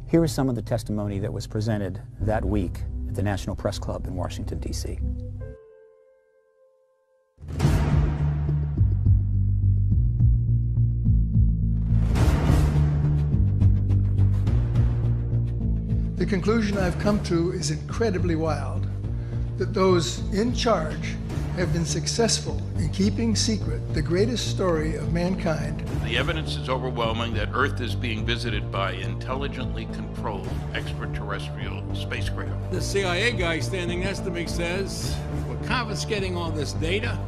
Here is some of the testimony that was presented that week at the National Press Club in Washington, D.C. The conclusion I've come to is incredibly wild, that those in charge have been successful in keeping secret the greatest story of mankind. The evidence is overwhelming that Earth is being visited by intelligently controlled extraterrestrial spacecraft. The CIA guy standing next to me says, we're confiscating all this data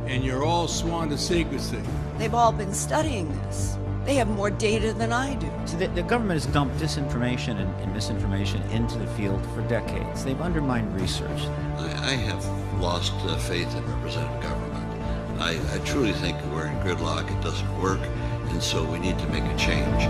and you're all sworn to secrecy. They've all been studying this. They have more data than I do. So the government has dumped disinformation and misinformation into the field for decades. They've undermined research. I have lost faith in representative government. I truly think we're in gridlock. It doesn't work, and so we need to make a change.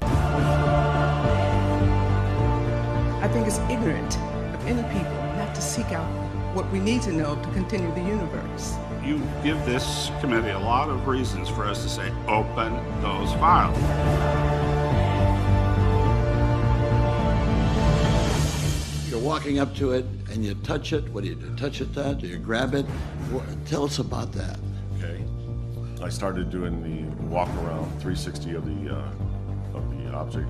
I think it's ignorant of any people not to seek out what we need to know to continue the universe. You give this committee a lot of reasons for us to say, open those files. You're walking up to it and you touch it. What do you do? Touch it that? Do you grab it? Tell us about that. Okay. I started doing the walk around 360 of the object.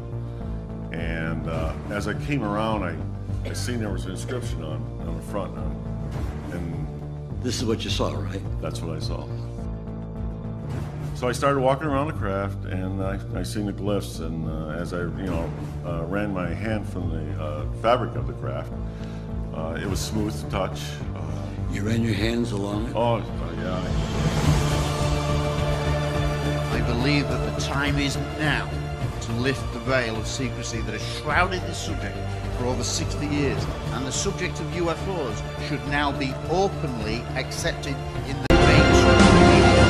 And as I came around, I seen there was an inscription on the front. And this is what you saw, right? That's what I saw. So I started walking around the craft, and I seen the glyphs. And as I, ran my hand from the fabric of the craft, it was smooth to touch. You ran your hands along it? Oh, yeah. I believe that the time is now to lift the veil of secrecy that has shrouded this subject for over 60 years, and the subject of UFOs should now be openly accepted in the mainstream media.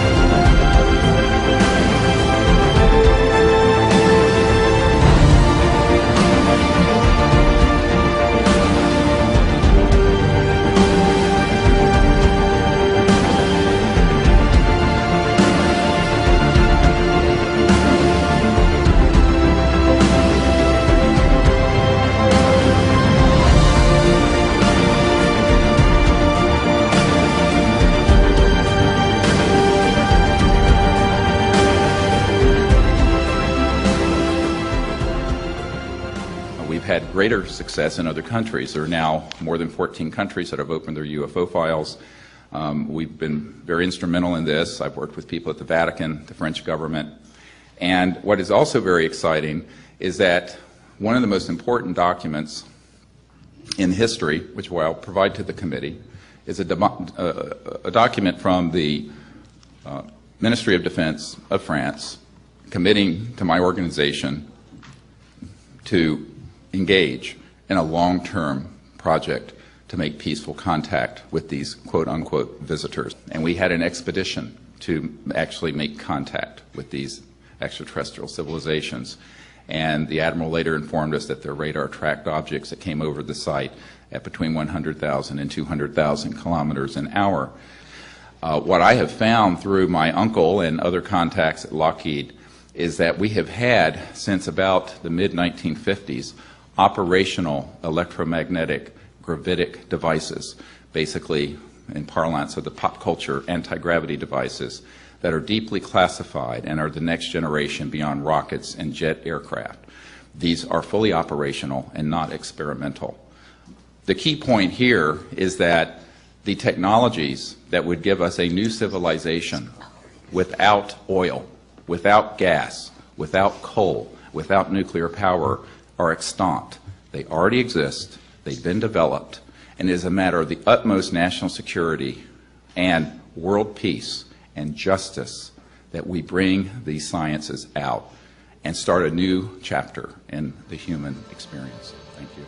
Had greater success in other countries. There are now more than 14 countries that have opened their UFO files. We've been very instrumental in this. I've worked with people at the Vatican, the French government. And what is also very exciting is that one of the most important documents in history, which I'll provide to the committee, is a document from the Ministry of Defense of France committing to my organization to engage in a long-term project to make peaceful contact with these quote-unquote visitors. And we had an expedition to actually make contact with these extraterrestrial civilizations. And the Admiral later informed us that their radar tracked objects that came over the site at between 100,000 and 200,000 kilometers an hour. What I have found through my uncle and other contacts at Lockheed is that we have had, since about the mid-1950s, operational electromagnetic gravitic devices, basically in parlance of the pop culture anti-gravity devices, that are deeply classified and are the next generation beyond rockets and jet aircraft. These are fully operational and not experimental. The key point here is that the technologies that would give us a new civilization without oil, without gas, without coal, without nuclear power, are extant. They already exist, they've been developed, and it is a matter of the utmost national security and world peace and justice that we bring these sciences out and start a new chapter in the human experience. Thank you.